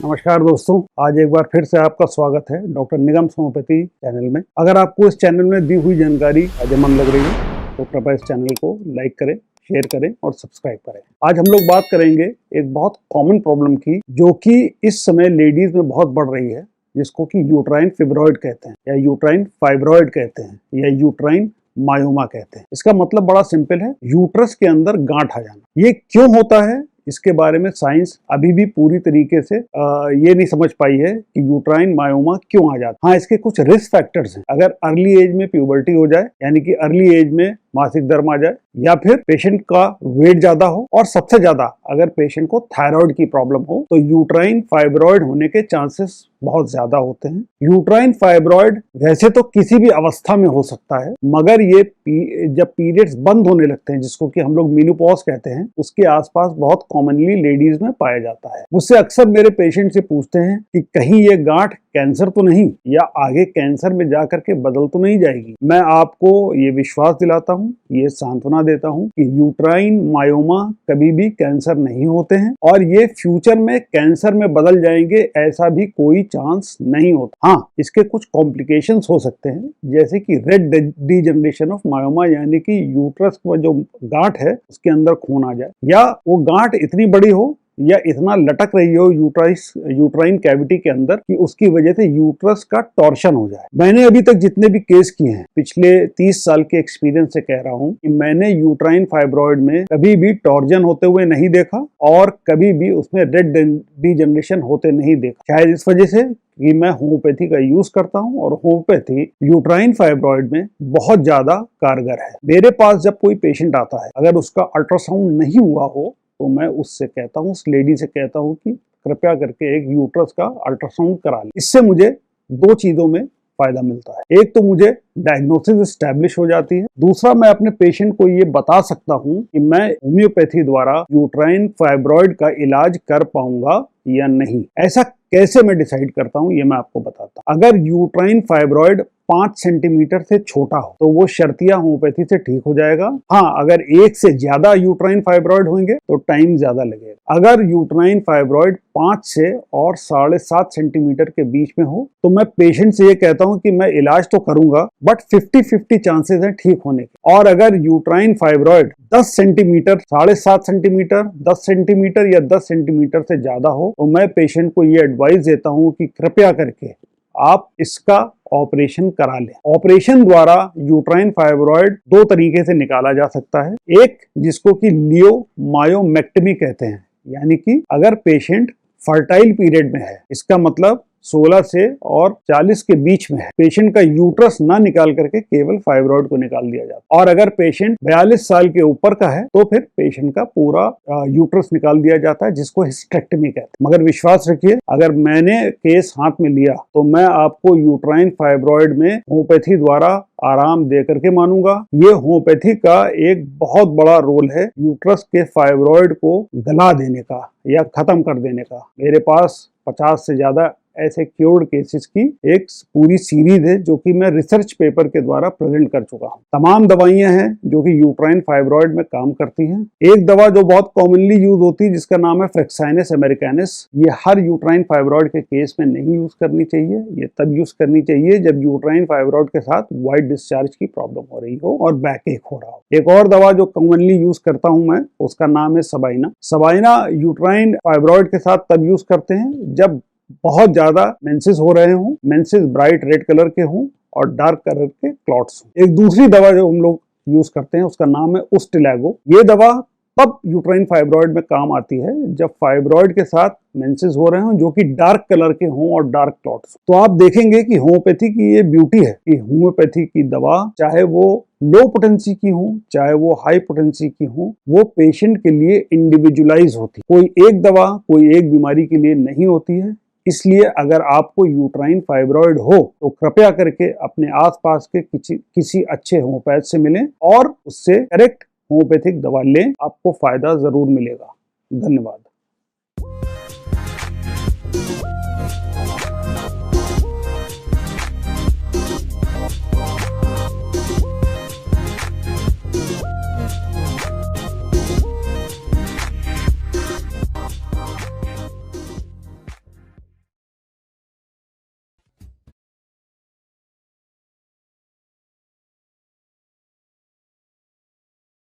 नमस्कार दोस्तों, आज एक बार फिर से आपका स्वागत है डॉक्टर निगम्स होम्योपैथी चैनल में। अगर आपको इस चैनल में दी हुई जानकारी फायदेमंद लग रही है तो कृपया इस चैनल को लाइक करें, शेयर करें और सब्सक्राइब करें। आज हम लोग बात करेंगे एक बहुत कॉमन प्रॉब्लम की, जो कि इस समय लेडीज में बहुत बढ़ रही है, जिसको कि यूट्राइन फिब्रॉइड कहते हैं या यूट्राइन फाइब्रॉइड कहते हैं या यूट्राइन मायोमा कहते हैं। इसका मतलब बड़ा सिंपल है, यूट्रस के अंदर गांठ आ जाना। ये क्यों होता है, इसके बारे में साइंस अभी भी पूरी तरीके से ये नहीं समझ पाई है कि यूट्राइन मायोमा क्यों आ जाता है। हाँ, इसके कुछ रिस्क फैक्टर्स हैं। अगर अर्ली एज में प्यूबर्टी हो जाए, यानी कि अर्ली एज में मासिक धर्म आ जाए, या फिर पेशेंट का वेट ज्यादा हो, और सबसे ज्यादा अगर पेशेंट को थायराइड की प्रॉब्लम हो, तो यूट्राइन फाइब्रॉइड होने के चांसेस बहुत ज्यादा होते हैं। यूट्राइन फाइब्रॉइड वैसे तो किसी भी अवस्था में हो सकता है, मगर ये जब पीरियड्स बंद होने लगते हैं, जिसको कि हम लोग मेनोपॉज कहते हैं, उसके आसपास बहुत कॉमनली लेडीज में पाया जाता है। मुझसे अक्सर मेरे पेशेंट से पूछते हैं कि कहीं ये गांठ कैंसर तो नहीं, या आगे कैंसर में जाकर के बदल तो नहीं जाएगी। मैं आपको ये विश्वास दिलाता हूँ, ये सांत्वना देता हूँ कि यूट्राइन मायोमा कभी भी कैंसर नहीं होते हैं, और ये फ्यूचर में कैंसर में बदल जाएंगे ऐसा भी कोई चांस नहीं होता। हाँ, इसके कुछ कॉम्प्लिकेशंस हो सकते हैं, जैसे कि रेड डीजनरेशन ऑफ मायोमा, यानी कि यूट्रस में जो गांठ है उसके अंदर खून आ जाए, या वो गांठ इतनी बड़ी हो या इतना लटक रही हो यूट्राइन कैविटी के अंदर कि उसकी वजह से यूट्रस का टॉर्शन हो जाए। मैंने अभी तक जितने भी केस किए हैं, पिछले 30 साल के एक्सपीरियंस से कह रहा हूं कि मैंने यूट्राइन फाइब्रॉइड में कभी भी टॉर्जन होते हुए नहीं देखा, और कभी भी उसमें रेड डीजनरेशन होते नहीं देखा। शायद इस वजह से कि मैं होम्योपैथी का यूज करता हूं, और होम्योपैथी यूट्राइन फाइब्रॉइड में बहुत ज्यादा कारगर है। मेरे पास जब कोई पेशेंट आता है, अगर उसका अल्ट्रासाउंड नहीं हुआ हो, तो मैं उससे कहता हूँ, उस लेडी से कहता हूँ कि कृपया करके एक यूट्रस का अल्ट्रासाउंड करा ले। इससे मुझे दो चीजों में फायदा मिलता है। एक तो मुझे डायग्नोसिस एस्टैब्लिश हो जाती है, दूसरा मैं अपने पेशेंट को ये बता सकता हूँ कि मैं होम्योपैथी द्वारा यूट्राइन फाइब्रॉइड का इलाज कर पाऊंगा या नहीं। ऐसा कैसे मैं डिसाइड करता हूँ, ये मैं आपको बताता हूँ। अगर यूट्राइन फाइब्रॉइड 5 सेंटीमीटर से छोटा हो, तो वो शर्तिया होम्योपैथी से ठीक हो जाएगा। हाँ, अगर 1 से ज्यादा यूट्राइन फाइब्रॉइड होंगे तो टाइम ज्यादा लगेगा। अगर यूट्राइन फाइब्रॉइड 5 से और 7.5 सेंटीमीटर के बीच में हो, तो मैं पेशेंट से ये कहता हूँ कि मैं इलाज तो करूंगा, बट 50-50 चांसेस हैं ठीक होने के। और अगर uterine fibroid 10 centimetre, 7.5 centimetre, 10 centimetre या 10 सेंटीमीटर से ज्यादा हो, तो मैं पेशेंट को ये एडवाइस देता हूँ कि कृपया करके आप इसका ऑपरेशन करा लें। ऑपरेशन द्वारा यूट्राइन फाइब्रॉइड 2 तरीके से निकाला जा सकता है। एक, जिसको कि लियोमायोमेक्टमी कहते हैं, यानी कि अगर पेशेंट फर्टाइल पीरियड में है, इसका मतलब 16 से और 40 के बीच में है, पेशेंट का यूट्रस ना निकाल करके केवल फाइब्रॉइड को निकाल दिया जाता है। और अगर पेशेंट 42 साल के ऊपर का है, तो फिर पेशेंट का पूरा यूट्रस निकाल दिया जाता है, जिसको हिस्टेक्टमी कहते हैं। मगर विश्वास रखिए, अगर मैंने केस हाथ में लिया तो मैं आपको यूट्राइन फाइब्रॉइड में होम्योपैथी द्वारा आराम दे करके मानूंगा। ये होम्योपैथी का एक बहुत बड़ा रोल है यूट्रस के फाइब्रॉइड को गला देने का या खत्म कर देने का। मेरे पास 50 से ज्यादा ऐसे क्योर्ड केसेस की एक पूरी सीरीज है, जो कि मैं रिसर्च पेपर के द्वारा प्रेजेंट कर चुका हूँ। तमाम दवाइयां हैं जो कि यूट्राइन फाइब्रॉइड में काम करती हैं। एक दवा जो बहुत कॉमनली यूज होती है, जिसका नाम है फ्लेक्साइनस अमेरिकानस, ये हर यूट्राइन फाइब्रॉइड के केस में नहीं यूज करनी चाहिए। ये तब यूज करनी चाहिए जब यूट्राइन फाइब्रॉइड के साथ वाइट डिस्चार्ज की प्रॉब्लम हो रही हो और बैक एक हो रहा हो। एक और दवा जो कॉमनली यूज करता हूं मैं, उसका नाम है सबाइना। सबाइना यूट्राइन फाइब्रॉइड के साथ तब यूज करते हैं जब बहुत ज्यादा मेंसेस हो रहे हों, मेंसेस ब्राइट रेड कलर के हों और डार्क कलर के क्लॉट्स हों। एक दूसरी दवा जो हम लोग यूज करते हैं, उसका नाम है उस्टिलैगो। ये दवा तब यूट्राइन फाइब्रॉइड में काम आती है जब फाइब्रॉइड के साथ मेंसेस हो रहे हों, जो कि डार्क कलर के हों और डार्क क्लॉट्स। तो आप देखेंगे कि होम्योपैथी की ये ब्यूटी है कि होम्योपैथी की दवा, चाहे वो लो पोटेंसी की हो, चाहे वो हाई पोटेंसी की हो, वो पेशेंट के लिए इंडिविजुअलाइज होती है। कोई एक दवा कोई एक बीमारी के लिए नहीं होती है। इसलिए अगर आपको यूट्राइन फाइब्रॉइड हो, तो कृपया करके अपने आसपास के किसी अच्छे होम्योपैथ से मिलें और उससे करेक्ट होम्योपैथिक दवा लें, आपको फायदा जरूर मिलेगा। धन्यवाद।